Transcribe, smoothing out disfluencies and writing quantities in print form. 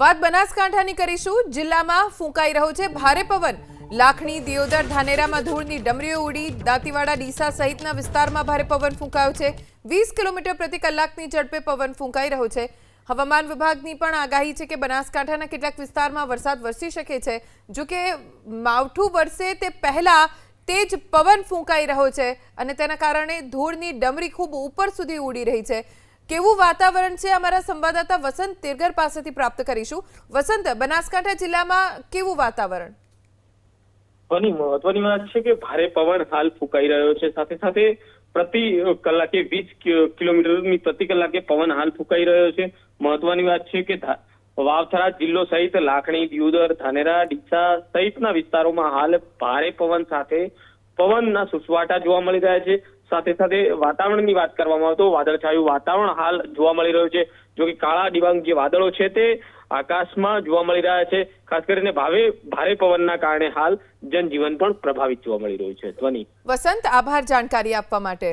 વાત બનાસકાંઠાની કરીશું। જિલ્લામાં ફૂંકાઈ રહ્યો છે ભારે પવન। લાખણી, દિયોદર, ધાનેરામાં ધૂળની ડમરીઓ ઉડી। દાંતીવાડા, ડીસા સહિતના વિસ્તારમાં ભારે પવન ફૂંકાયો છે। 20 કિલોમીટર પ્રતિ કલાકની ઝડપે પવન ફૂંકાઈ રહ્યો છે। હવામાન વિભાગની પણ આગાહી છે કે બનાસકાંઠાના કેટલાક વિસ્તારમાં વરસાદ વરસી શકે છે। જો કે માવઠું વરસે તે પહેલા તેજ પવન ફૂંકાઈ રહ્યો છે અને તેના કારણે ધૂળની ડમરી ખૂબ ઉપર સુધી ઉડી રહી છે। કેવું વાતાવરણ છે અમારા સંવાદદાતા વસંત તેરગર પાસેથી પ્રાપ્ત કરીશું। વસંત, બનાસકાંઠા જિલ્લામાં કેવું વાતાવરણ? ઘણી મહત્વની વાત છે કે ભારે પવન હાલ ફૂંકાઈ રહ્યો છે। સાથે સાથે પ્રતિ કલાકે 20 કિલોમીટરની પ્રતિ કલાકે પવન હાલ ફૂંકાઈ રહ્યો છે। મહત્વની વાત છે કે વાવથરા જિલ્લો સહિત લાખણી, દિયોદર, ધાનેરા, ડીસા સહિતના વિસ્તારોમાં હાલ ભારે પવન સાથે પવનના સુસવાટા જોવા મળી રહ્યા છે। સાથે સાથે વાતાવરણની વાત કરવામાં આવે તો વાદળછાયું વાતાવરણ હાલ જોવા મળી રહ્યું છે। જો કે કાળા ડિબાંગ જે વાદળો છે તે આકાશમાં જોવા મળી રહ્યા છે। ખાસ કરીને ભારે પવનના કારણે હાલ જનજીવન પણ પ્રભાવિત જોવા મળી રહ્યું છે। ધ્વનિ વસંત, આભાર જાણકારી આપવા માટે।